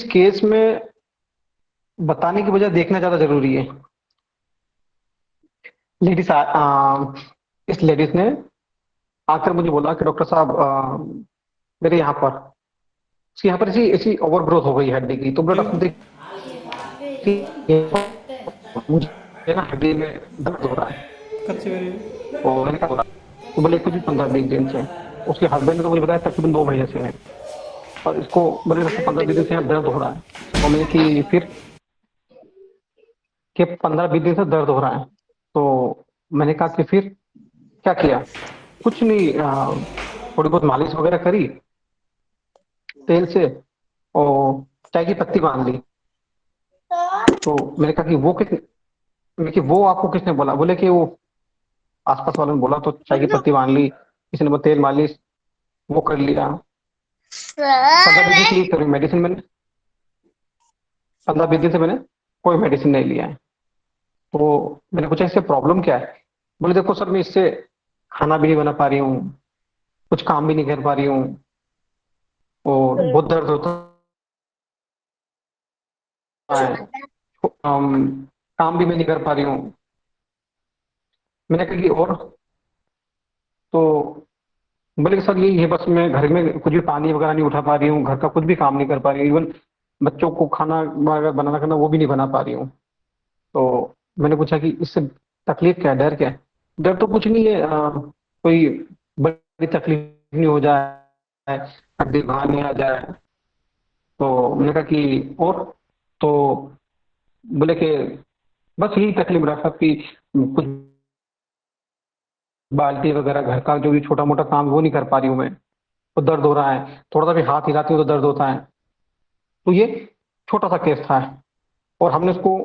इस केस में बताने की बजाय देखना ज़्यादा ज़रूरी है। लेडीज़ इस लेडीज़ ने आकर मुझे बोला कि डॉक्टर साहब मेरे यहाँ पर उसके यहाँ पर ऐसी ऐसी ओवरग्रोथ हो गई है हड्डी की। तो बोला क्यों? डॉक्टर देखिए मुझे ना हड्डी में दर्द हो रहा है। कब से हो रही है? और मैंने कहा हो रहा है? तो बोले कुछ 15-20 दिन से। उसके हस्बैंड ने तो मुझे बताया तकरीबन 2 महीने से है। और इसको बोले लगता 15-20 दिन से यहाँ दर्द हो रहा है। और मैंने कि फिर कि 15-20 दिन से दर्द हो रहा है। तो मैंने कहा कि फिर क्या किया? कुछ नहीं, थोड़ी बहुत मालिश वगैरह करी तेल से और चाय की पत्ती बांध ली। तो मैंने कहा कि मैंने कि वो आपको किसने बोला? बोले कि वो आसपास वालों ने बोला तो चाय की पत्ती बांध ली, किसी ने वो तेल मालिश वो कर लिया। 15-20 दिन से ये करी मेडिसिन मैंने। 15-20 दिन से मैंने कोई मेडिसिन नहीं लिया है। तो मैंने पूछा इससे प्रॉब्लम क्या है? बोले देखो सर, मैं इससे खाना भी नहीं बना पा रही हूँ, कुछ काम भी नहीं कर पा रही हूँ और बहुत दर्द होता है। काम भी मैं नहीं कर पा रही हूँ। मैंने कहा कि और? तो बोले कि सर यही है बस, मैं घर में कुछ भी पानी वगैरह नहीं उठा पा रही हूँ, घर का कुछ भी काम नहीं कर पा रही हूँ, इवन बच्चों को खाना वगैरह बनाना करना वो भी नहीं बना पा रही हूँ। तो मैंने पूछा कि इससे तकलीफ क्या है, डर क्या है? डर तो कुछ नहीं है, कोई बड़ी तकलीफ नहीं हो जाए, हड्डी बाहर नहीं आ जाए। तो मैंने कहा कि और? तो बोले कि बस यही तकलीफ रहा कि कुछ बाल्टी वगैरह घर का जो भी छोटा मोटा काम वो नहीं कर पा रही हूँ मैं, तो दर्द हो रहा है, थोड़ा सा भी हाथ हिलाती हूँ तो दर्द होता है। तो ये छोटा सा केस था। और हमने उसको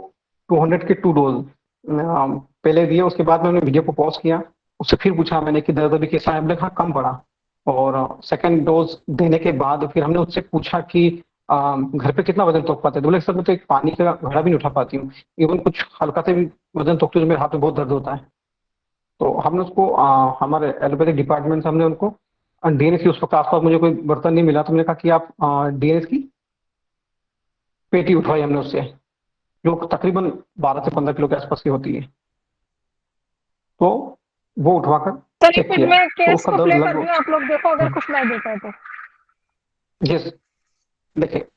200 के 2 डोज पहले दिए। उसके बाद मैंने वीडियो को पॉज किया, उससे फिर पूछा मैंने कि दर्द अभी कैसा है? बोले हाँ कम पड़ा। और सेकंड डोज देने के बाद फिर हमने उससे पूछा कि घर पे कितना वजन तोड़ पाते हैं? तो बोले सर मैं तो एक पानी का घड़ा भी नहीं उठा पाती हूँ, इवन कुछ हल्का से भी वजन तोड़ती हूँ तो मेरे हाथ में बहुत दर्द होता है। तो हमने उसको हमारे एलोपैथिक डिपार्टमेंट से हमने उनको डीएनएस की, उस वक्त आसपास मुझे कोई बर्तन नहीं मिला तो मैंने कहा कि आप डीएनएस की पेटी उठवाई हमने उससे, जो तकरीबन 12 से 15 किलो के आसपास की होती है। तो वो उठवाकर चलिए चेक फिर किया मैं तो केस उसका को दर्द प्ले कर रही लगभग। हूँ, आप लोग देखो अगर कुछ नहीं देता है तो। यस, देखिए।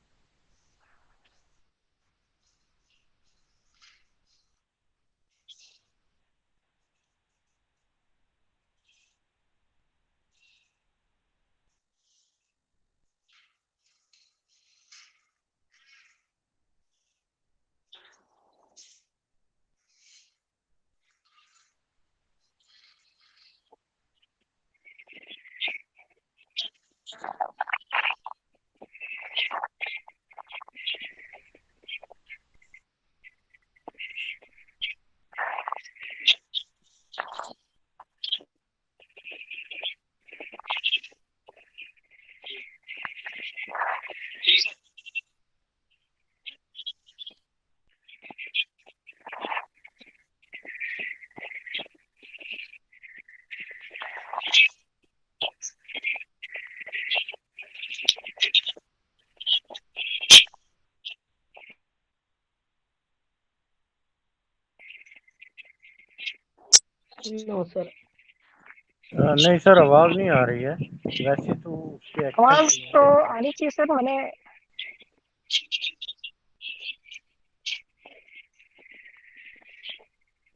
नो सर, नहीं सर, आवाज नहीं आ रही है। वैसे तो उसके एक्शन आवाज तो देख रहे आनी चाहिए सर। मैंने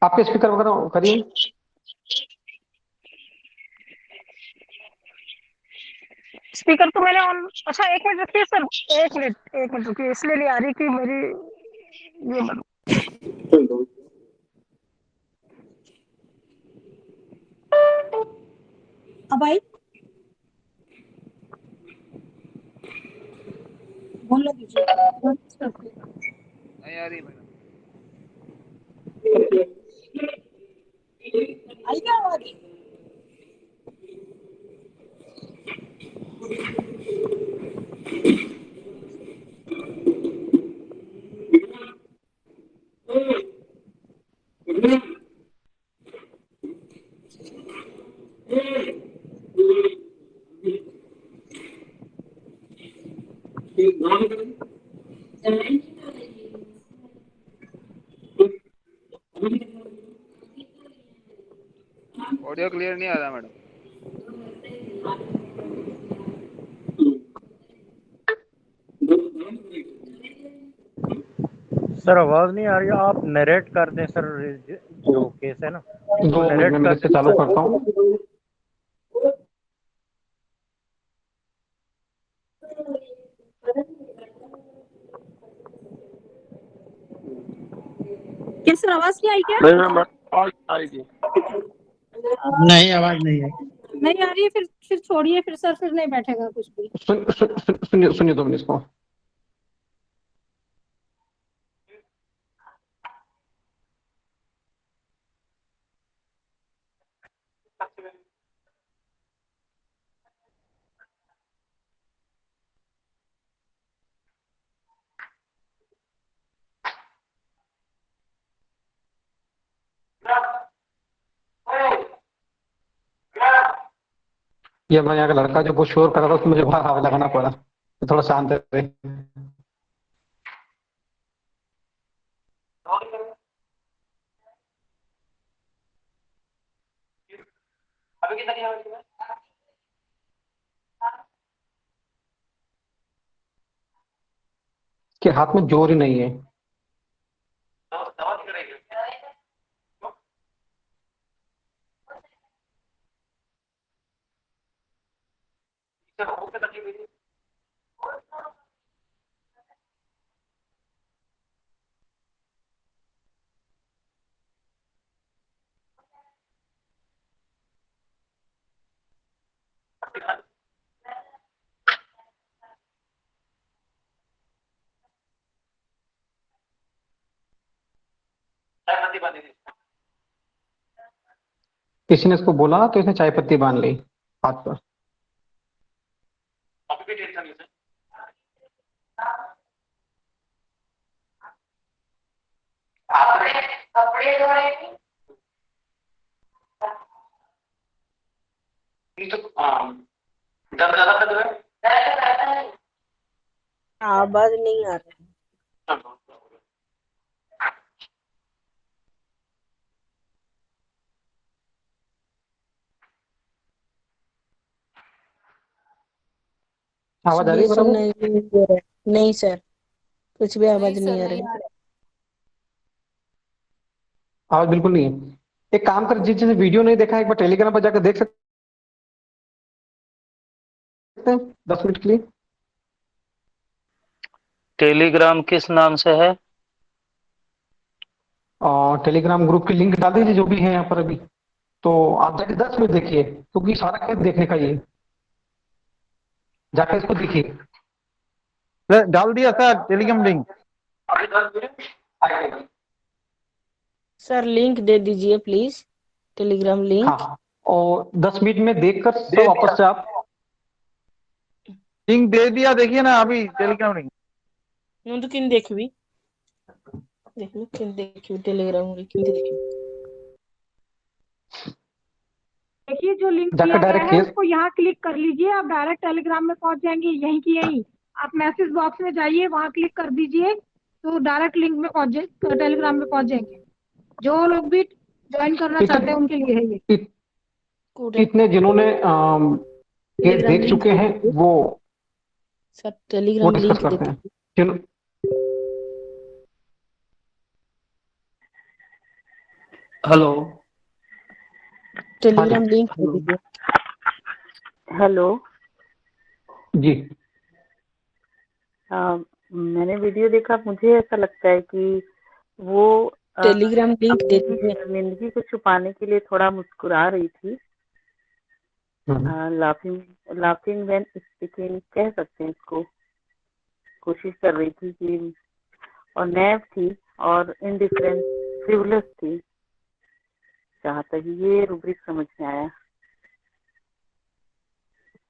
आपके स्पीकर वगैरह करिए। स्पीकर तो मैंने ऑन। अच्छा एक मिनट रखिए सर, एक मिनट रुकिए, इसलिए नहीं आ रही कि मेरी ये अब आई। बोलने दीजिए। नहीं आ रही मैडम। आई क्या आवाज? ऑडियो क्लियर नहीं आ रहा मैडम। सर आवाज नहीं आ रही, आप नरेट कर दें सर, जो केस है ना उसको 2 मिनट में नरेट मैं कर इससे चालू करता हूँ। क्या सर आवाज नहीं आई क्या? नहीं मैम, आवाज आ रही थी। नहीं, आवाज नहीं है। नहीं आ रही है, फिर छोड़िए, फिर सर फिर नहीं बैठेगा कुछ भी। सुनिए सुनिए 2 मिनट इसको। ये हमारे यहाँ का लड़का जो बहुत शोर कर रहा था, उसको मुझे बाहर हवा लगाना पड़ा, तो थोड़ा शांत रहे। के हाथ में जोर ही नहीं है। किसी ने इसको बोला तो इसने चाय पत्ती बांध ली हाथ पर। आवाज नहीं आ रही। आवाज आ रही भी है बराबर? सुनाई नहीं दे रहा है। नहीं सर, कुछ भी आवाज नहीं नहीं सर, आ नहीं रही। आ रहा। आवाज बिल्कुल नहीं है। एक काम कर, जिसने वीडियो नहीं देखा है, एक बार टेलीग्राम पर जाकर देख सकते हैं 10 मिनट के लिए। टेलीग्राम किस नाम से है? और टेलीग्राम ग्रुप की लिंक डाल दीजिए जो भी है यहाँ पर अभी। तो आप जाके 10 मिनट देखिए, क्योंकि सारा खेत देखने का ये, जाकर इसको देखिए। सर डाल दिया सर टेलीग्राम लिंक। अभी 10 मिनट आएगा। सर लिंक दे दीजिए प्लीज, टेलीग्राम लिंक। हाँ, और 10 मिनट में देखकर सब वापस से आप। लिंक दे दिया, देखिए ना अभी टेलीग्राम लिंक। मुझे किन देखी देखो, किन देखी टेलीग्राम लिंक, किन देखी। देखिए जो लिंक जाकर दिया गया डायरेक्ट है केस। उसको यहाँ क्लिक कर लीजिए, आप डायरेक्ट टेलीग्राम में पहुंच जाएंगे, यहीं की यहीं। आप मैसेज बॉक्स में जाइए, वहाँ क्लिक कर दीजिए, तो डायरेक्ट लिंक में पहुंच जाए, टेलीग्राम में पहुंच जाएंगे। जो लोग भी ज्वाइन करना चाहते हैं उनके लिए है ये। इतने जिन्होंने केस टेलीग्राम देख लिंक चुके दे हैं दीजिए वो सर, वो टेलीग्राम डिस्कस लिंक दे करते हैं। दीजिए जिन हेलो। हाँ जी, टेलीग्राम लिंक दे हेलो। दीजिए। हेलो। जी मैंने वीडियो देखा, मुझे ऐसा लगता है कि वो टेलीग्राम लिंक दे अपनी दीजिए। शर्मिंदगी को छुपाने के लिए थोड़ा मुस्कुरा रही थी। लाफिंग लाफिंग व्हेन स्पीकिंग कह सकते हैं इसको। कोशिश कर रही थी कि, और नैब थी और इनडिफरेंस फ्रिवलेस थी, जहाँ तक ये रूब्रिक समझ में आया।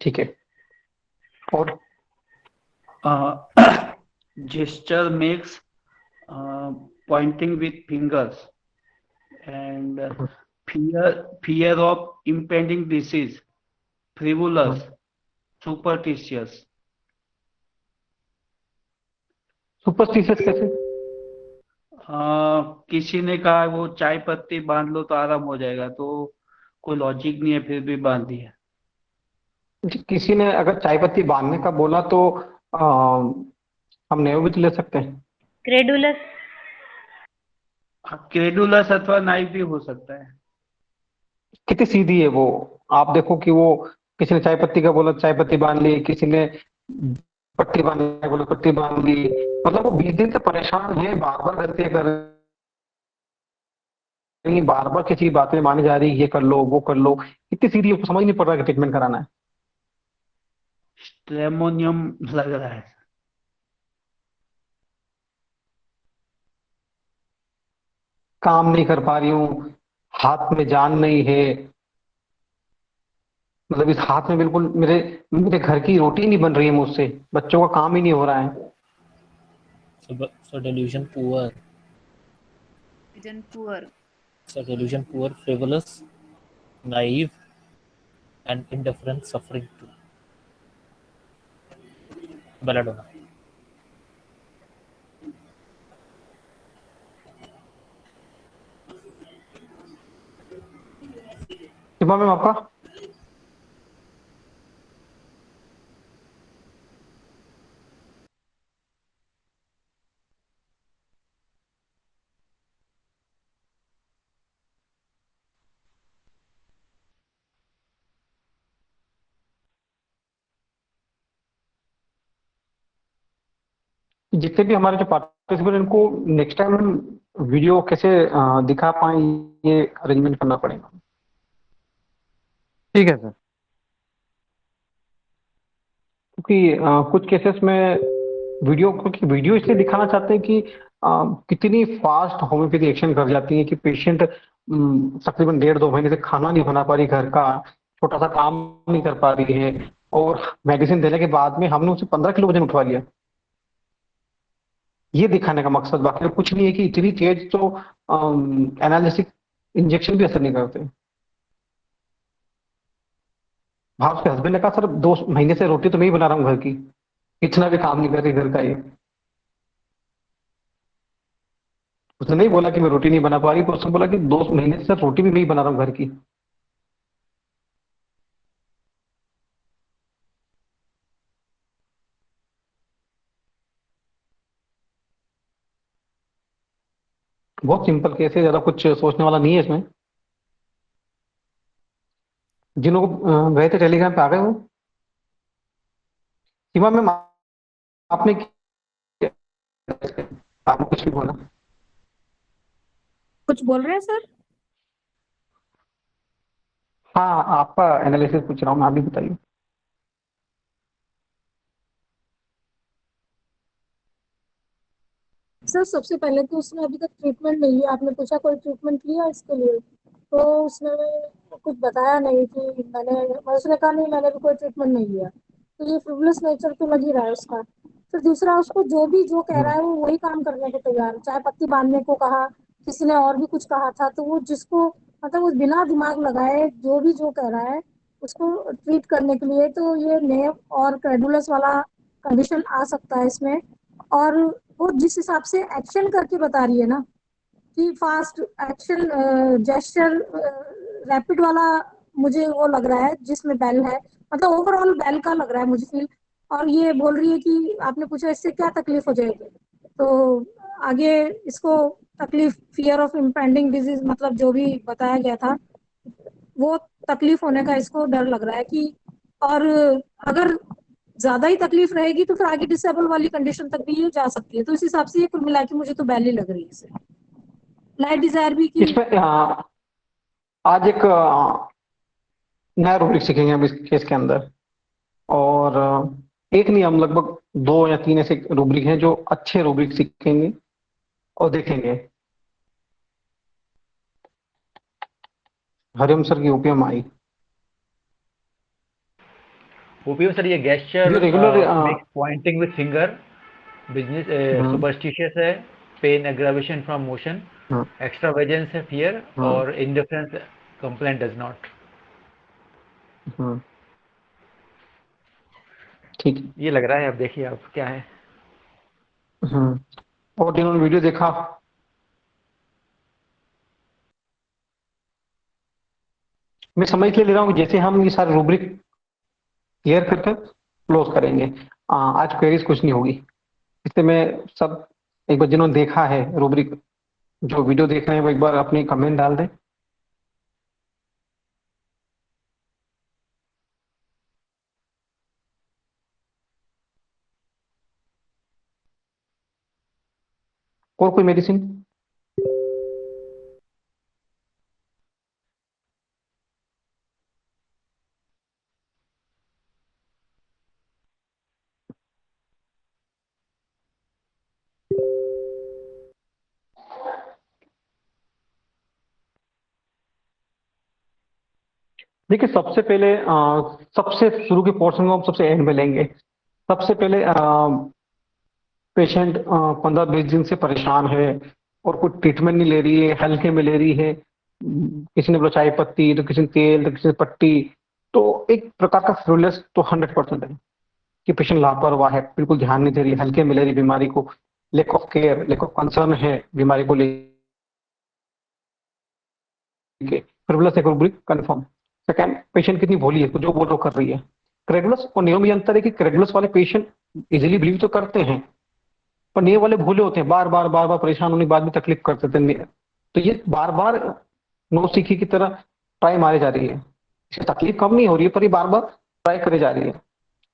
ठीक है। और gesture makes pointing with fingers and fear of impending disease, frivolous, superstitious. Superstitious कैसे? किसी ने कहा वो चाय पत्ती बांध लो तो आराम हो जाएगा, तो कोई लॉजिक नहीं है, फिर भी बांध दिया। किसी ने अगर चाय पत्ती बांधने का बोला तो हम नेव भी तो ले सकते हैं। क्रेडुलस। क्रेडुलस अथवा नाइफ भी हो सकता है। कितनी सीधी है वो। आप देखो कि वो किसी ने चाय पत्ती का बोला चाय पत्ती बांध ली, किसी ने पट्टी बांधने का बोला पट्टी बांध ली। मतलब वो 20 दिन से परेशान है, बार बार गलतियां कर रही, बार बार किसी की बातें मानी जा रही, ये कर लो वो कर लो। कितनी सीधी है, समझ नहीं पड़ रहा कि ट्रीटमेंट कराना है। स्ट्रेमोनियम लग रहा है। काम नहीं कर पा रही हूँ, हाथ में जान नहीं है। मतलब इस हाथ में बिल्कुल मेरे मेरे घर की रोटी नहीं बन रही है मुझसे, बच्चों का काम ही नहीं हो रहा है। So delusion poor, frivolous, naive, and indifferent, suffering too. Belladonna. Shiva ma'am आपका। जितने भी हमारे जो पार्टिसिपेंट इनको नेक्स्ट टाइम हम वीडियो कैसे दिखा पाए, ये अरेंजमेंट करना पड़ेगा। ठीक है सर। क्योंकि कुछ केसेस में वीडियो, क्योंकि वीडियो इसलिए दिखाना चाहते हैं कि कितनी फास्ट होम्योपैथी एक्शन कर जाती है कि पेशेंट तकरीबन 1.5-2 महीने से खाना नहीं बना पा रही घर का, छोटा सा काम नहीं कर पा रही है, और मेडिसिन देने के बाद में हमने उसे 15 किलो वजन उठवा लिया। ये दिखाने का मकसद, बाकी कुछ नहीं है कि इतनी तेज तो एनालिसिक इंजेक्शन भी असर नहीं करते। हाँ, उसके हस्बैंड ने कहा सर 2 महीने से रोटी तो मैं ही बना रहा हूँ घर की, इतना भी काम नहीं कर रही घर का ये। उसने नहीं बोला कि मैं रोटी नहीं बना पा रही, तो उसने बोला कि 2 महीने से सर रोटी भी मैं ही बना रहा हूँ घर की। बहुत सिंपल केस है, ज्यादा कुछ सोचने वाला नहीं है इसमें। जिन लोग गए थे टेलीग्राम पे आ गए वो। सीमा मैम आपने आपने कुछ भी बोला। कुछ बोल रहे हैं सर? हाँ, आपका एनालिसिस पूछ रहा हूँ मैं, आप भी बताइए। सर सबसे पहले तो उसने अभी तक ट्रीटमेंट नहीं लिया। आपने पूछा कोई ट्रीटमेंट लिया इसके लिए, तो उसने कुछ बताया नहीं कि उसने कहा नहीं मैंने भी कोई ट्रीटमेंट नहीं लिया। तो ये फ्रिवलेस नेचर तो लग ही रहा है उसका। फिर दूसरा, उसको जो कह रहा है वो वही काम करने को तैयार है। चाय पत्ती बांधने को कहा, किसी ने और भी कुछ कहा था, तो वो जिसको मतलब वो बिना दिमाग लगाए जो कह रहा है उसको ट्रीट करने के लिए, तो ये नेव और क्रेडुलस वाला कंडीशन आ सकता है इसमें। और वो जिस हिसाब से एक्शन करके बता रही है ना कि फास्ट एक्शन, जेस्चर रैपिड वाला, मुझे वो लग रहा है जिसमें बेल है, मतलब ओवरऑल बेल का लग रहा है मुझे फील। और ये बोल रही है कि आपने पूछा इससे क्या तकलीफ हो जाएगी, तो आगे इसको तकलीफ, फियर ऑफ इम्पेंडिंग डिजीज, मतलब जो भी बताया गया था वो तकलीफ होने का इसको डर लग रहा है कि, और अगर ज्यादा ही तकलीफ रहेगी तो फिर आगे डिसेबल वाली कंडीशन तक भी ये जा सकती है। तो इस हिसाब से ये कुल मिला के मुझे तो बैली लग रही है इसे। लाइट डिजायर भी की। इसमें आज एक नया रूब्रिक सीखेंगे हम इस केस के अंदर। और एक नहीं, हम लगभग 2 या 3 ऐसे रूब्रिक हैं जो अच्छे रूब्रिक सीखेंगे और देखेंगे। हरिओम सर की ओपीएम आई। ओपीएम सर, ये गेस्चर जो regular pointing with finger business superstitious है, pain aggravation from motion, extravagance है, फियर, और इंडिफरेंस कंप्लेंट डज नॉट। ठीक है, ये लग रहा है, अब देखिए आप क्या है। और जिन्होंने वीडियो देखा मैं समझ के ले रहा हूँ जैसे हम ये सारे रूब्रिक क्लियर करके क्लोज करेंगे। आज क्वेरीज कुछ नहीं होगी, इसलिए मैं सब एक बार जिन्होंने देखा है रूब्रिक, जो वीडियो देख रहे हैं वो एक बार अपने कमेंट डाल दें। और कोई मेडिसिन? देखिए सबसे पहले सबसे शुरू के पोर्शन को हम सबसे एंड में लेंगे। सबसे पहले पेशेंट 15-20 दिन से परेशान है और कोई ट्रीटमेंट नहीं ले रही है, हल्के में ले रही है। किसी ने बोला चाय पत्ती, तो किसी ने तेल, तो किसी ने पट्टी। तो एक प्रकार का फ्रूलेस तो 100% है कि पेशेंट लापरवाह है, बिल्कुल ध्यान नहीं दे रही, हल्के में ले रही बीमारी को, lake of care, lake of concern है बीमारी को लेके। फ्रूलेस एक रूब्रिक कंफर्म। सेकंड, पेशेंट कितनी भोली है, तो जो बोल रहा कर रही है। क्रेडुलस और नियो में अंतर है कि क्रेडुलस वाले पेशेंट इजीली बिलीव तो करते हैं, पर नियो वाले भूले होते हैं, बार बार परेशान होने के बाद भी तकलीफ करते थे। तो ये बार बार नो सीखी की तरह ट्राई मारे जा रही है। इससे तकलीफ कम नहीं हो रही है, पर ये बार बार ट्राई करे जा रही है।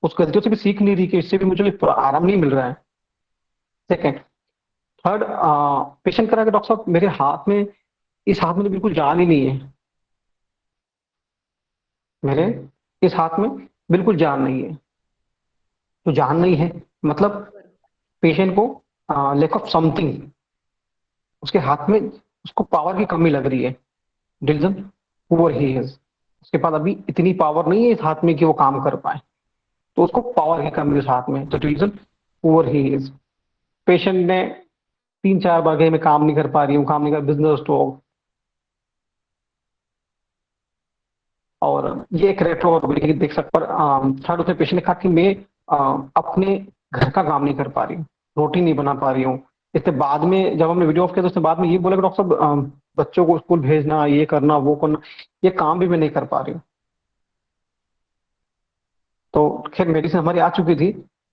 उस गलतियों से भी सीख नहीं रही कि इससे भी मुझे आराम नहीं मिल रहा है। सेकेंड, थर्ड, पेशेंट करा कि डॉक्टर साहब मेरे हाथ में, इस हाथ में तो बिल्कुल जान ही नहीं है, मेरे इस हाथ में बिल्कुल जान नहीं है। तो जान नहीं है मतलब पेशेंट को लैक ऑफ समथिंग, उसके हाथ में उसको पावर की कमी लग रही है। डिलीजन पुअर ही इज, उसके पास अभी इतनी पावर नहीं है इस हाथ में कि वो काम कर पाए, तो उसको पावर की कमी उस हाथ में, तो delusion poor he is. Patient ने 3-4 बार में काम नहीं कर पा रही हूँ, काम नहीं कर, बिजनेस स्ट्रोक। और ये एक रेट्रो देख सकते पर थर्ड उसमें पेशेंट ने कहा कि मैं अपने घर का काम नहीं कर पा रही हूँ, रोटी नहीं बना पा रही हूँ। इससे बाद में जब हमने वीडियो ऑफ किया तो उसने बाद में ये बोला कि डॉक्टर साहब बच्चों को स्कूल भेजना, ये करना वो करना, ये काम भी मैं नहीं कर पा रही हूँ। तो खैर मेडिसिन हमारी आ चुकी थी,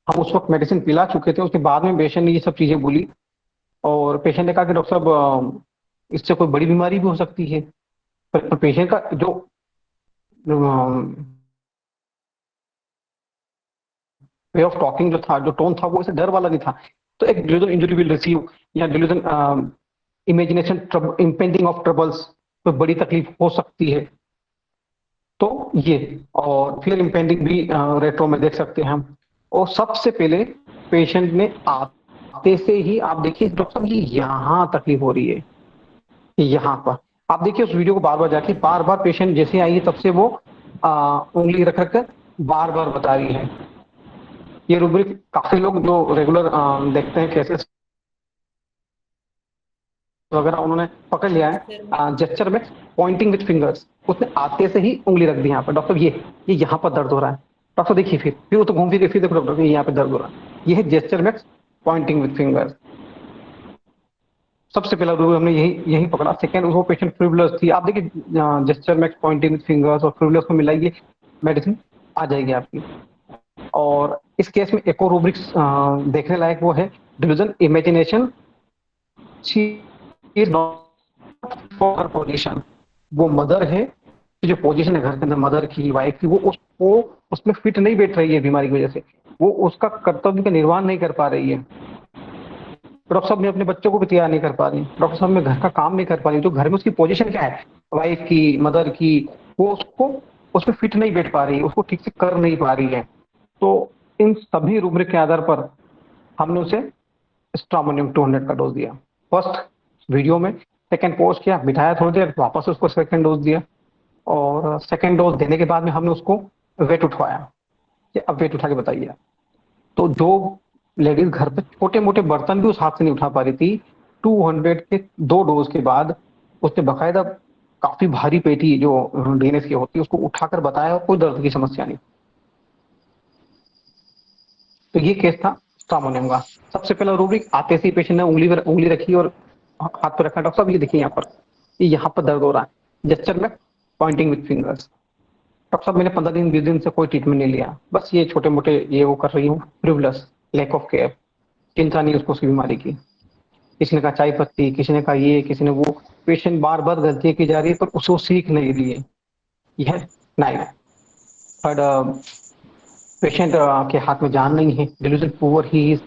हम उस वक्त मेडिसिन पिला चुके थे। उसके बाद में पेशेंट ने ये सब चीजें बोली और पेशेंट ने कहा कि डॉक्टर साहब इससे कोई बड़ी बीमारी भी हो सकती है। पर पेशेंट का जो वे ऑफ टॉकिंग जो था, जो टोन था, वो ऐसे डर वाला नहीं था। तो एक डिलीजन इंजरी विल रिसीव या delusion imagination impending of troubles, कोई बड़ी तकलीफ हो सकती है। तो ये और फिर इम्पेंडिंग भी रेट्रो में देख सकते हैं हम। और सबसे पहले पेशेंट ने आते से ही आप देखिए डॉक्टर साहब ये यहाँ तकलीफ हो रही है, यहाँ पर आप देखिए उस वीडियो को बार बार जाके, बार बार पेशेंट जैसे आई है तब से वो उंगली रख कर बार बार बता रही है। ये रूब्रिक काफी लोग जो रेगुलर देखते हैं केसेस वगैरह, उन्होंने पकड़ लिया है जेस्चर में पॉइंटिंग विथ फिंगर्स। उसने आते से ही उंगली रख दी यहाँ पर, डॉक्टर ये यहाँ पर दर्द हो रहा है। डॉक्टर देखिए फिर वो तो घूम फिर देखो डॉक्टर यहाँ पे दर्द हो रहा है। ये है जेस्चर में पॉइंटिंग विथ फिंगर्स। सबसे पहला रूल हमने यही पकड़ा। सेकंड, वो पेशेंट फ्रिवुलस थी। आप देखिए जेस्चर में पॉइंटिंग विथ फिंगर्स और फ्रिवुलस को मिलाइए, मेडिसिन आ जाएगी आपकी। और इस केस में एक और रूब्रिक्स देखने लायक वो है delusion imagination. She is not for her position, वो मदर है, जो पोजीशन है घर के अंदर मदर की, वाइफ की, वो उसको उसमें फिट नहीं बैठ रही है बीमारी की वजह से, वो उसका कर्तव्य का निर्वहन नहीं कर पा रही है। डॉक्टर साहब मैं अपने बच्चों को भी तैयार नहीं कर पा रही, डॉक्टर साहब मैं घर का काम नहीं कर पा रही। तो घर में उसकी पोजीशन क्या है, वाइफ की, मदर की, वो उसको उसमें फिट नहीं बैठ पा रही, उसको ठीक से कर नहीं पा रही है। तो इन सभी रूब्रिक के आधार पर हमने उसे स्ट्रामोनियम 200 का डोज दिया फर्स्ट वीडियो में। सेकंड पोस्ट किया, बिठाया थोड़ी देर, वापस उसको सेकंड डोज दिया। और सेकंड डोज देने के बाद में हमने उसको वेट उठवाया कि अब वेट उठा के बताइए। तो जो लेडीज घर पे छोटे मोटे बर्तन भी उस हाथ से नहीं उठा पा रही थी, 200 के 2 डोज के बाद उसने बकायदा काफी भारी पेटी जो डीएनएस की होती है उसको उठाकर बताया और कोई दर्द की समस्या नहीं। तो ये केस था स्ट्रामोनियम का। सबसे पहला रूब्रिक आते से ही पेशेंट ने उंगली रखी और हाथ पर रखा, डॉक्टर साहब ये देखिए यहाँ पर, ये यहाँ पर दर्द हो रहा है, जेस्चर में पॉइंटिंग विथ फिंगर्स। डॉक्टर साहब मैंने 15 दिन 20 दिन से कोई ट्रीटमेंट नहीं लिया, बस ये छोटे मोटे ये वो कर रही हूँ, फ्रिवलस, लैक ऑफ केयर, चिंता नहीं उसको उसकी बीमारी की। किसी ने कहा चाय पत्ती, किसी ने कहा ये, किसी ने वो। पेशेंट बार बार गलतियां की जा रही है पर उसको सीख नहीं रही है। यह नाइफ बट पेशेंट के हाथ में जान नहीं है, डिल्यूजन पुअर ही इज,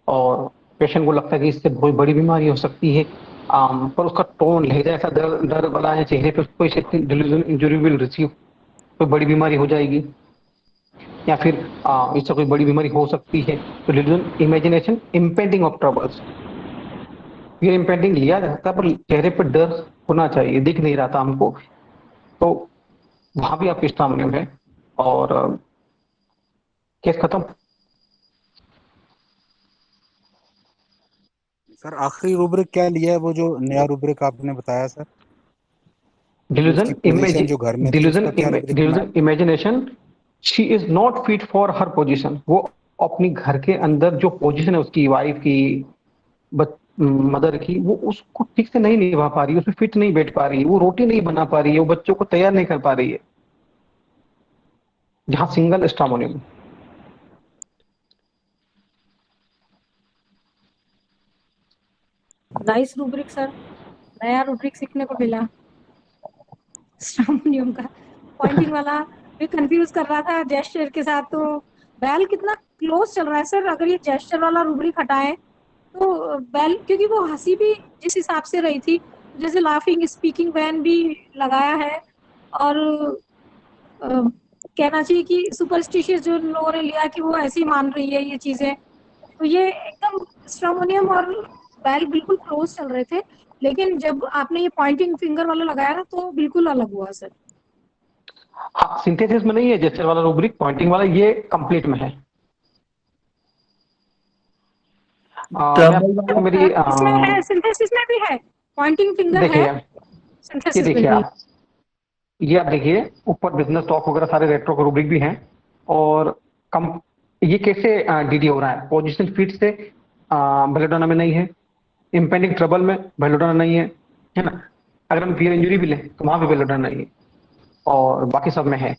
और पेशेंट को लगता है कि इससे बहुत बड़ी बीमारी हो सकती है। पर उसका टोन लहजा ऐसा डर डर वाला है चेहरे पे, उसको डिल्यूजन इंजरी विल रिसीव, कोई बड़ी बीमारी हो जाएगी या फिर इससे कोई बड़ी बीमारी हो सकती है। तो delusion imagination impending of troubles, फिर इम्पेंडिंग लिया जाता है पर चेहरे पर डर होना चाहिए, दिख नहीं रहा था हमको, तो वहां भी आपकी स्टामिना है और केस खत्म। सर आखिरी रूब्रिक क्या लिया है, वो जो नया रूब्रिक आपने बताया सर? डिल्यूजन पोजीशन जो घर में थी उसका क्या rubric delusion imagination, she is not fit for her position. वो अपनी घर के अंदर जो पोजीशन है उसकी वाइफ की, मदर की, वो उसको ठीक से नहीं निभा पा रही है, उसमें फिट नहीं बैठ पा रही है, वो रोटी नहीं बना पा रही है, वो बच्चों को तैयार नहीं कर पा रही है, जहां सिंगल स्टामोनियम। नाइस रूब्रिक सर, नया रूब्रिक सीखने को मिला। स्टामोनियम का पॉइंटिंग वाला भी कंफ्यूज कर रहा था जेस्चर के साथ, तो बैल कितना क्लोज चल रहा है सर। अगर ये जेस्चर वाला रूब्रिक हटाएं तो बैल, क्योंकि वो हंसी भी जिस हिसाब से रही थी, जैसे लाफिंग स्पीकिंग बैन भी लगाया है, और कहना चाहिए कि सुपरस्टिशियस जो लोगों ने लिया कि वो ऐसी मान रही है ये चीजें, तो ये एकदम स्ट्रामोनियम और बैल बिल्कुल क्लोज चल रहे थे। लेकिन जब आपने ये पॉइंटिंग फिंगर वाला लगाया ना तो बिल्कुल अलग हुआ सर। हाँ, सिंथेसिस में नहीं है जेस्चर वाला रूब्रिक, पॉइंटिंग वाला ये कंप्लीट में है। मेरी इसमें है, सिंथेसिस में भी है, पॉइंटिंग फिंगर है, ये देखिए आप, ये आप देखिए ऊपर बिजनेस टॉक वगैरह सारे रेट्रो के रूब्रिक भी हैं, और कम ये कैसे डीडी हो रहा है, पोजीशन फिट से बेलोडोना में नहीं है, इम्पेंडिंग ट्रबल में बेलोडोना नहीं है ना। अगर हम फियर इंजरी भी लें तो वहां भी बेलोडोना नहीं है, और बाकी सब में है।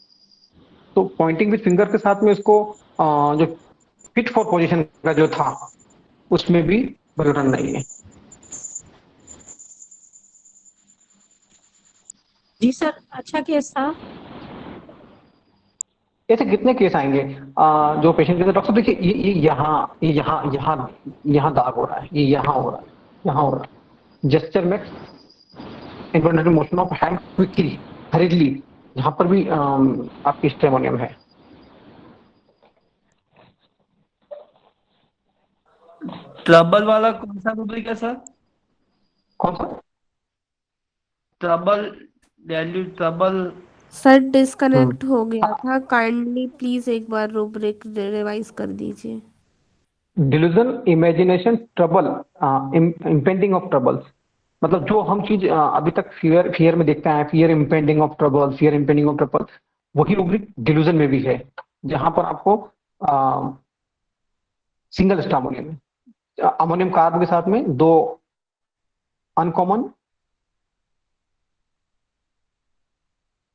तो पॉइंटिंग विद फिंगर के साथ में इसको जो फिट फॉर पोजीशन का जो था उसमें भी बेलोडोना नहीं है। जी सर, अच्छा केस था। ऐसे कितने केस आएंगे जो पेशेंट के डॉक्टर देखिए ये यहाँ दाग हो रहा है, ये यहाँ हो रहा है, यहाँ हो रहा है, जेस्चर में involuntary motion of hand quickly hurriedly, यहाँ पर भी आपकी स्ट्रेमोनियम है। ट्रबल वाला कौन सा रूब्रिक है सर? कौन सा? ट्रबल ट्रबल सर डिस्कनेक्ट हो गया था, काइंडली प्लीज एक बार रूब्रिक रिवाइज कर दीजिए। Delusion imagination trouble, impending of troubles, मतलब जो हम चीज अभी तक फियर में देखते हैं, fear impending of trouble, fear impending of trouble, वही रूब्रिक डिल्यूजन में भी है, जहां पर आपको सिंगल स्टामोनियम, अमोनियम कार्ब के साथ में दो अनकॉमन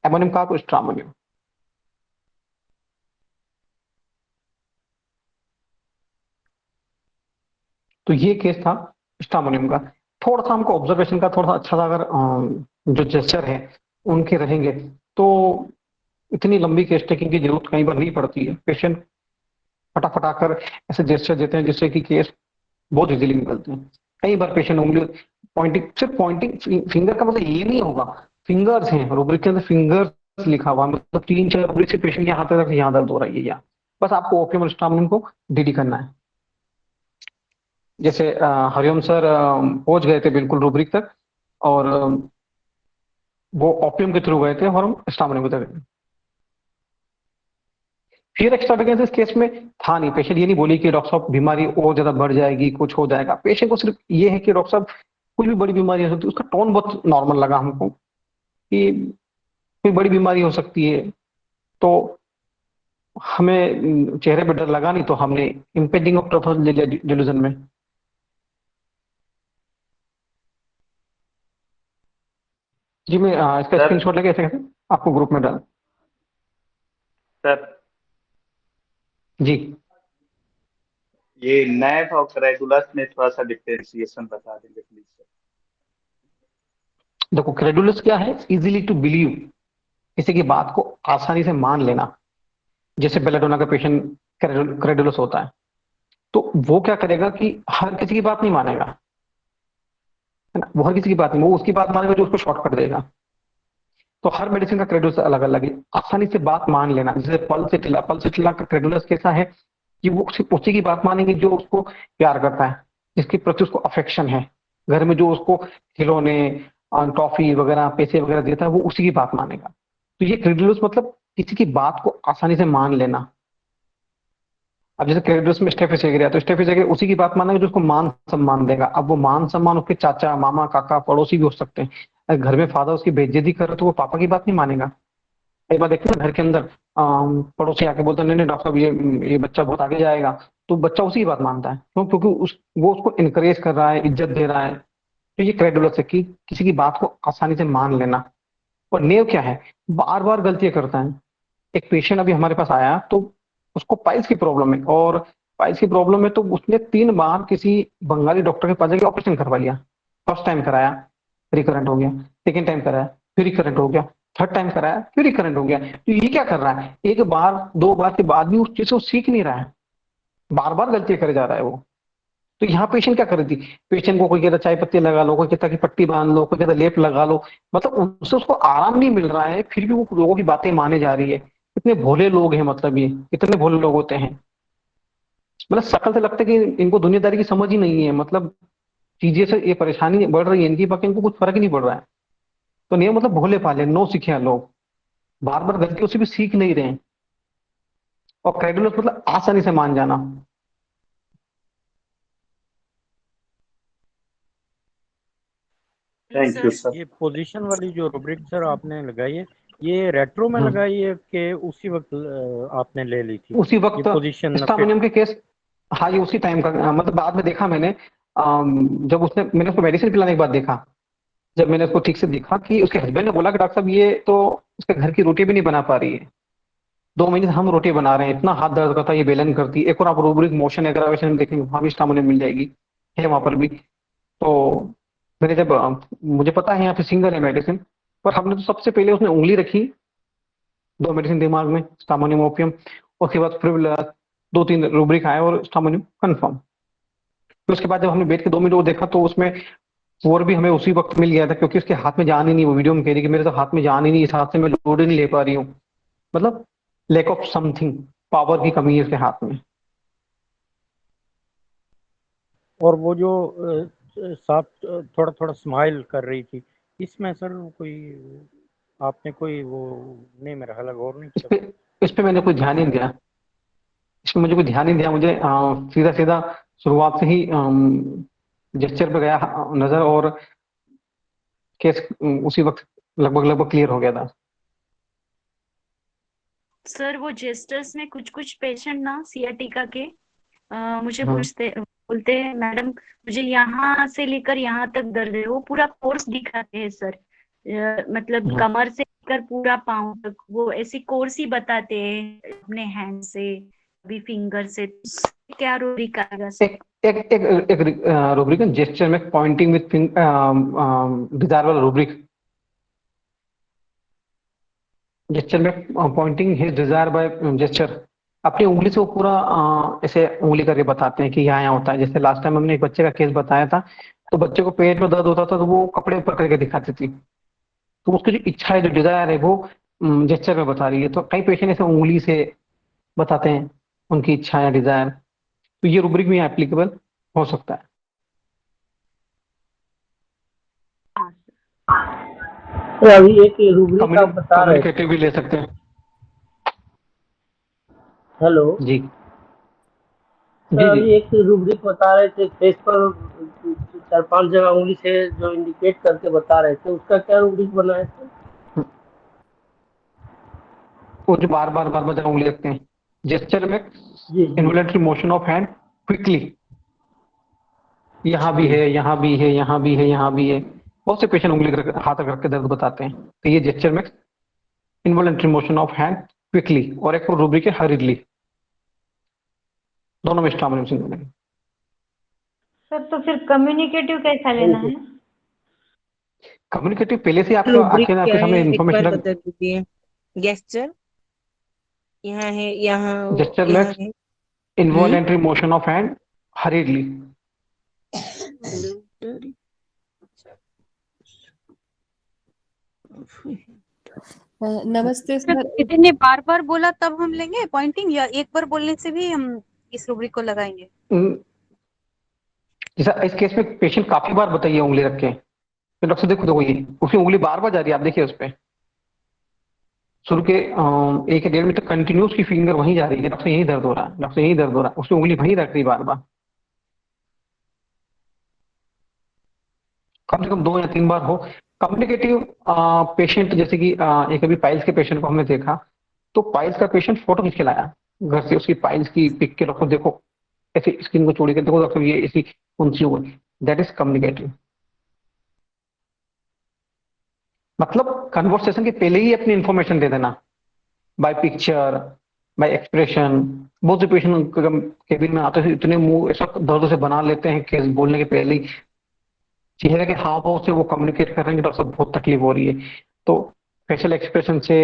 अमोनियम कार्ब और स्ट्रामोनियम। तो ये केस था स्टामोनियम का। थोड़ा सा हमको ऑब्जर्वेशन का थोड़ा सा अच्छा सा अगर जो जेस्चर है उनके रहेंगे तो इतनी लंबी केस टेकिंग की जरूरत कई बार नहीं पड़ती है। पेशेंट फटाफटा कर ऐसे जेस्चर देते हैं जिससे कि केस बहुत इजीली निकलते हैं। कई बार पेशेंट उंगली पॉइंटिंग, सिर्फ पॉइंटिंग फिंगर का मतलब ये नहीं होगा, फिंगर्स हैं रूब्रिक के अंदर, फिंगर्स लिखा हुआ, मतलब 3-4 रूब्रिक से पेशेंट यहाँ तक यहाँ दर्द हो रहा है, यहाँ बस आपको ओपियम और स्टामोनियम को डीडी करना है। जैसे हरिओम सर पहुंच गए थे बिल्कुल रूब्रिक तक, और वो ओपियम के थ्रू गए थे और हम स्टामोनियम तक गए। फिर एक्स्ट्रावेगेंस इस केस में था नहीं, पेशेंट ये नहीं बोली कि डॉक्टर साहब बीमारी और ज्यादा बढ़ जाएगी, कुछ हो जाएगा। पेशेंट को सिर्फ ये है कि डॉक्टर साहब कुछ भी बड़ी बीमारी हो सकती है, उसका टोन बहुत नॉर्मल लगा हमको कि कोई बड़ी बीमारी हो सकती है, तो हमें चेहरे पे डर लगा नहीं, तो हमने इम्पेंडिंग ऑफ ट्रबल ले लिया डिल्यूजन में। जी मैं इसका सर स्क्रीनशॉट लेके ऐसे कैसे आपको ग्रुप में डाल। सर जी ये नैव और क्रेडुलस में थोड़ा सा डिफरेंशिएशन बता देंगे प्लीज सर। देखो क्रेडुलस क्या है, इजीली टू बिलीव, किसी की बात को आसानी से मान लेना। जैसे बेलाडोना का पेशेंट क्रेडुलस होता है, तो वो क्या करेगा कि हर किसी की बात नहीं मानेगा, है ना, वो हर किसी की बात नहीं, वो उसकी बात मानेगा जो उसको शॉर्ट कर देगा। तो हर मेडिसिन का क्रेडुलस अलग अलग है, आसानी से बात मान लेना। जैसे पल्स इटिला का क्रेडुलस कैसा है कि वो सिर्फ उसी की बात मानेंगे जो उसको प्यार करता है, जिसके प्रति उसको अफेक्शन है। घर में जो उसको खिलौने टॉफी वगैरह पैसे वगैरह देता है वो उसी की बात मानेगा। तो ये क्रेडुलस मतलब किसी की बात को आसानी से मान लेना। अब जैसे क्रेडुलस में स्टेफिस एग्री, तो स्टेफिस एग्री उसी की बात मानेगा जो उसको मान सम्मान देगा। अब वो मान सम्मान उसके चाचा मामा काका पड़ोसी भी हो सकते हैं। अगर घर में फादर उसकी बेइज्जती कर रहे तो वो पापा की बात नहीं मानेगा। एक बार देखते हैं घर के अंदर पड़ोसी आके बोलते हैं नहीं नहीं डॉक्टर साहब ये बच्चा बहुत आगे जाएगा, तो बच्चा उसी की बात मानता है। क्यों? क्योंकि वो उसको इनकरेज कर रहा है, इज्जत दे रहा है। तो ये क्रेडुलस है कि किसी की बात को आसानी से मान लेना। और नेव क्या है, बार बार गलतियां करता है। एक पेशेंट अभी हमारे पास आया तो उसको पाइल्स की प्रॉब्लम है, और पाइल्स की प्रॉब्लम है तो उसने 3 बार किसी बंगाली डॉक्टर के पास जाके ऑपरेशन करवा लिया। फर्स्ट टाइम कराया रिकरेंट हो गया, सेकेंड टाइम कराया फिर रिकरेंट हो गया, थर्ड टाइम कराया फिर रिकरेंट हो गया। तो ये क्या कर रहा है, एक बार 2 बार के बाद भी उस चीज को सीख नहीं रहा है, बार बार गलतियां करे जा रहा है वो। तो यहाँ पेशेंट क्या कर रही थी, पेशेंट को कोई कहता चाय पत्ती लगा लो, कोई कहता कि पट्टी बांध लो, कोई कहता लेप लगा लो, मतलब उससे उसको आराम नहीं मिल रहा है, फिर भी वो लोगों की बातें माने जा रही है। कितने भोले लोग हैं, मतलब ये कितने भोले लोग होते हैं। मतलब शकल से लगता है कि इनको दुनियादारी की समझ ही नहीं है, मतलब चीजें से ये परेशानी बढ़ रही है इनकी, बाकी इनको कुछ फर्क ही नहीं पड़ रहा है। तो नहीं मतलब भोले पाले नो सीखे हैं लोग, बार बार गलतियों से भी सीख नहीं रहे हैं। और क्रेडुलस मतलब आसानी से मान जाना। Thank you sir. ये पोजीशन वाली जो रूब्रिक सर आपने लगाई है, ये रेट्रो में लगाई है कि उसी वक्त आपने ले ली थी? उसी वक्त पोजीशन स्टामोनियम के केस, हाँ ये उसी टाइम का, मतलब बाद में देखा मैंने, जब मैंने उसको मेडिसिन पिलाने के बाद देखा, जब मैंने उसको ठीक से देखा कि उसके हस्बैंड ने बोला कि डॉक्टर साहब ये तो उसके घर की रोटी भी नहीं बना पा रही है, 2 महीने से हम रोटी बना रहे हैं, इतना हाथ दर्द करता है, ये बेलन करती है। एक और आप रूब्रिक मोशन एग्रावेशन देखेंगे वहां भी स्टामोनियम मिल जाएगी, है वहां पर भी। तो मैंने जब मुझे पता है यहाँ पे सिंगल है मेडिसिन, पर हमने तो सबसे पहले उसने उंगली रखी, 2 मेडिसिन दिमाग में, स्टामोनियम ओपियम, उसके बाद फिर 2-3 रूब्रिक आए और स्टामोनियम कंफर्म। फिर उसके बाद जब हमने बैठ के 2 मिनट वो देखा तो उसमें और भी हमें उसी वक्त मिल गया था, क्योंकि उसके हाथ में जान ही नहीं, वो वीडियो में कह रही कि मेरे तो हाथ में जान ही नहीं, इस हाथ से मैं लोड ही नहीं ले पा रही हूँ। मतलब लैक ऑफ समथिंग, पावर की कमी है उसके हाथ में। और वो जो साथ थोड़ा थोड़ा स्माइल कर रही थी, इसमें सर कोई आपने कोई वो नहीं, मेरा ख्याल गौर नहीं किया? इस पे मैंने कोई ध्यान ही नहीं दिया, इसमें मुझे कोई ध्यान नहीं दिया। मुझे सीधा सीधा शुरुआत से ही जेस्चर पे गया नजर, और केस उसी वक्त लगभग क्लियर हो गया था। सर वो जेस्टर्स में कुछ कुछ पेशेंट ना सियाटिका के मुझे हाँ। बोलते हैं मैडम मुझे यहाँ से लेकर यहाँ तक दर्द है, वो पूरा कोर्स दिखाते हैं सर, मतलब हाँ। कमर से लेकर पूरा पाँव तक वो ऐसी कोर्स ही बताते हैं अपने हैंड से, अभी फिंगर से। क्या रूब्रिक आएगा सर? एक रूब्रिक जेस्चर में पॉइंटिंग विद डिजायर वाला रूब्रिक, जेस्चर में pointing his desire by gesture, अपनी उंगली से वो पूरा ऐसे उंगली करके बताते हैं कि यहाँ यहाँ होता है। जैसे लास्ट टाइम हमने एक बच्चे का केस बताया था, तो बच्चे को पेट में दर्द होता था तो वो कपड़े ऊपर करके दिखाती थी, तो उसकी जो इच्छा है, जो डिजायर है, वो जेस्चर में बता रही है। तो कई पेशेंट ऐसे उंगली से बताते हैं उनकी इच्छा या डिजायर, तो ये रूब्रिक भी एप्लीकेबल हो सकता है। तो अभी एक रूब्रिक आप बता रहे थे, कम्युनिकेटिव भी ले सकते हैं। हेलो जी सर, अभी एक रूब्रिक बता रहे थे, फेस पर 4-5 जगह उंगली से जो इंडिकेट करके बता रहे थे, उसका क्या रूब्रिक बनाए थे? वो जो बार बार जगह उंगली रखते हैं जेस्चर में, involuntary motion of hand quickly, यहाँ भी है, यहाँ भी है, यहाँ भी है, यहाँ भी है, बहुत से पेशेंट उंगली हाथ रख के दर्द बताते हैं। तो ये जेस्चर में involuntary motion of hand quickly और एक रूब्रिक है हरिडली, दोनों में स्टामरिंग सिंड्रोम है। सर तो फिर कम्युनिकेटिव कैसा लेना है? कम्युनिकेटिव पहले से आपको रूब्रिक आपके क्या सामने है, एक इन्फॉर्मेशन बार बता दीजिए। गेस्चर यहाँ है, यहाँ जेस्चर यहाँ में है। Involuntary motion of hand हरिडली। नमस्ते सर। किसी ने बार बार बोला तब हम लेंगे पॉइंटिंग, या एक बार बोलने से भी हम इस रूब्रिक को लगाएंगे? जैसा इस केस में पेशेंट काफी बार बताइए उंगली रख के, तो डॉक्टर देखो ये उसकी उंगली बार बार जा रही है, आप देखिए उस पे शुरू के 1 1.5 मिनट तक कंटिन्यूस की फिंगर वहीं जा रही है, डॉक्टर यही दर्द हो रहा है, डॉक्टर यही दर्द हो रहा है, उसकी उंगली वहीं रख रही बार बार। कम से कम 2 या 3 बार हो। कम्युनिकेटिव पेशेंट जैसे कि एक अभी पाइल्स के पेशेंट को हमने देखा, तो पाइल्स का पेशेंट फोटो खींच के लाया घर से, उसकी पाइल्स की पिक के डॉक्टर देखो ऐसी स्किन को छोड़ के देखो डॉक्टर ये ऐसी उंची हो गई, दैट इज कम्युनिकेटिव। मतलब कन्वर्सेशन के पहले ही अपनी इंफॉर्मेशन दे देना बाय पिक्चर बाय एक्सप्रेशन। बहुत से पेशेंट केबिन में आते हैं इतने मुंह ऐसा दर्द से बना लेते हैं कि बोलने के पहले ही चेहरे के हाव भाव से वो कम्युनिकेट कर रहे हैं कि डॉक्टर साहब बहुत तकलीफ हो रही है। तो फेशियल एक्सप्रेशन से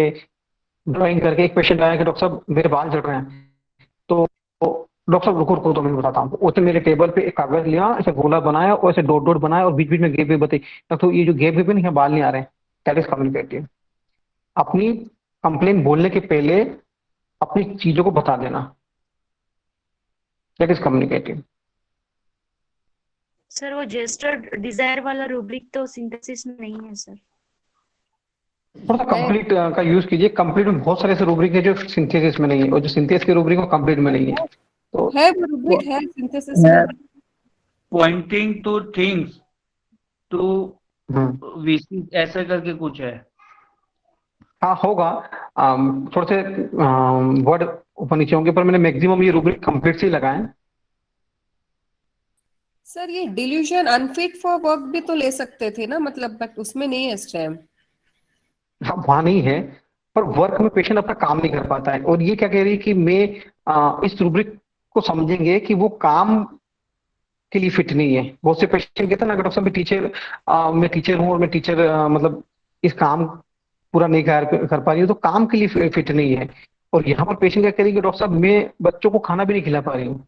ड्राइंग करके एक पेशेंट आया कि डॉक्टर साहब मेरे बाल झड़ रहे हैं, तो डॉक्टर साहब रुको रुको तो मैं बताता हूँ। उसने मेरे टेबल पे एक कागज लिया, ऐसे गोला बनाया और ऐसे डॉट डॉट बनाया और बीच बीच में गैप भी बताई, डॉक्टर ये जो गैप है ना बाल नहीं आ रहे हैं, दैट इज कम्युनिकेटिव। अपनी कंप्लेन बोलने के पहले अपनी चीजों को बता देना, दैट इज कम्युनिकेटिव। सर वो जेस्टर डिजायर वाला रूब्रिक तो सिंथेसिस में नहीं है सर। थोड़ा कंप्लीट का यूज कीजिए। कंप्लीट में बहुत सारे ऐसे रूब्रिक है जो सिंथेसिस में नहीं है, और जो सिंथेसिस के रूब्रिक है कंप्लीट में नहीं है। तो है वो रूब्रिक है सिंथेसिस में। पॉइंटिंग टू थिंग्स टू वीसी ऐसे करके कुछ है। हाँ होगा, थोड़े से वर्ड ऊपर नीचे होंगे, पर मैंने मैक्सिमम ये रूब्रिक कंप्लीट से ही लगाए। सर ये डिल्यूजन अनफिट फॉर वर्क भी तो ले सकते थे ना, मतलब बट उसमें नहीं है इस टाइम। हाँ वहाँ नहीं है, पर वर्क में पेशेंट अपना काम नहीं कर पाता है। और ये क्या कह रही है कि मैं इस रूब्रिक को समझेंगे कि वो काम के लिए फिट नहीं है। बहुत से पेशेंट कहते हैं ना डॉक्टर साहब मैं टीचर हूँ और मैं टीचर मतलब इस काम पूरा नहीं कर पा रही हूँ, तो काम के लिए फिट नहीं है। और यहाँ पर पेशेंट क्या कह रही है कि डॉक्टर साहब मैं बच्चों को खाना भी नहीं खिला पा रही हूँ,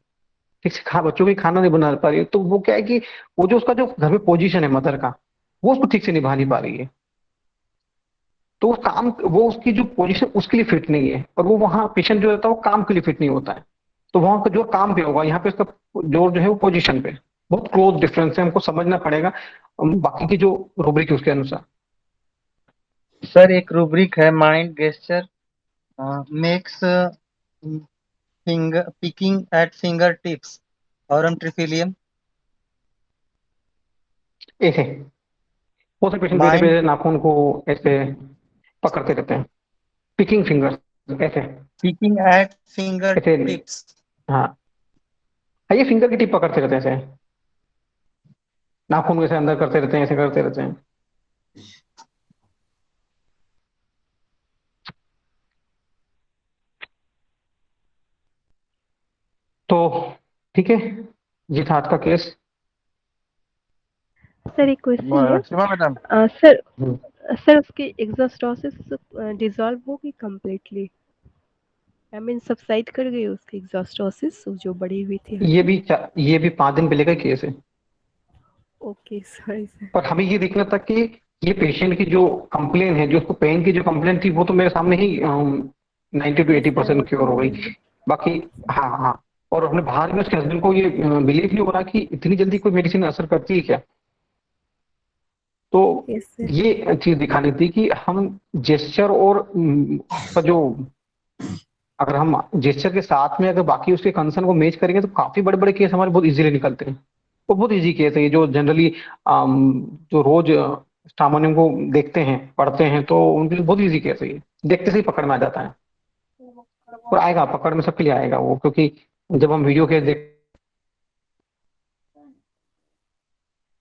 ठीक से बच्चों को खाना नहीं बना पा रही है। तो वो क्या है कि वो जो उसका जो घर में पोजीशन है मदर का, वो उसको ठीक से निभा नहीं पा रही है, तो काम वो उसकी जो पोजीशन उसके लिए फिट नहीं है। और वो वहाँ पेशेंट जो रहता है वो काम के लिए फिट नहीं होता है, तो वहाँ का जो काम पे होगा, यहाँ पे उसका जोर जो है वो पोजीशन पे। बहुत क्लोज डिफरेंस है, हमको समझना पड़ेगा बाकी की जो रूब्रिक है उसके अनुसार। सर एक रूब्रिक है mind gesture makes finger picking at finger tips arum triphyllum. ऐसे बहुत से पेशेंट मेरे पे नाखून को ऐसे पकड़ते रहते हैं, पिकिंग फिंगर, ऐसे पिकिंग एट फिंगर टिप्स। हाँ ये फिंगर की टिप पकड़ते रहते हैं, ऐसे नाखून ऐसे अंदर करते रहते हैं, ऐसे करते रहते हैं। तो ठीक है, ये था आज का केस। सर एक क्वेश्चन है सर उसकी एग्जॉस्टोसिस डिसॉल्व होगी कंप्लीटली? आई मीन सबसाइड कर गई उसकी एग्जॉस्टोसिस जो बढ़ी हुई थी? ये भी 5 दिन पहले का केस है। Okay sorry sir. पर हमें ये देखना था कि ये पेशेंट की जो कंप्लेन है, जो उसको पेन की जो कंप्लेन थी, वो तो मेरे सामने ही 90 to 80% क्योर हो गई। बाकी हाँ, और हमने बाहर में उसके हस्बैंड को ये बिलीव नहीं हो रहा कि इतनी जल्दी कोई मेडिसिन असर करती है क्या। तो ये चीज दिखानी थी कि हम जेस्चर और जो अगर हम जेस्चर के साथ में अगर बाकी उसके कंसर्न को मैच करेंगे तो काफी बड़े बड़े केस हमारे बहुत इजीली निकलते हैं। वो बहुत इजी केस है ये, जो जनरली जो रोज सामान्य को देखते हैं पढ़ते हैं, तो उनके लिए बहुत इजी केस है ये, देखते से ही पकड़ में आ जाता है। और आएगा, पकड़ में सबके लिए आएगा वो, क्योंकि जब हम वीडियो केस देख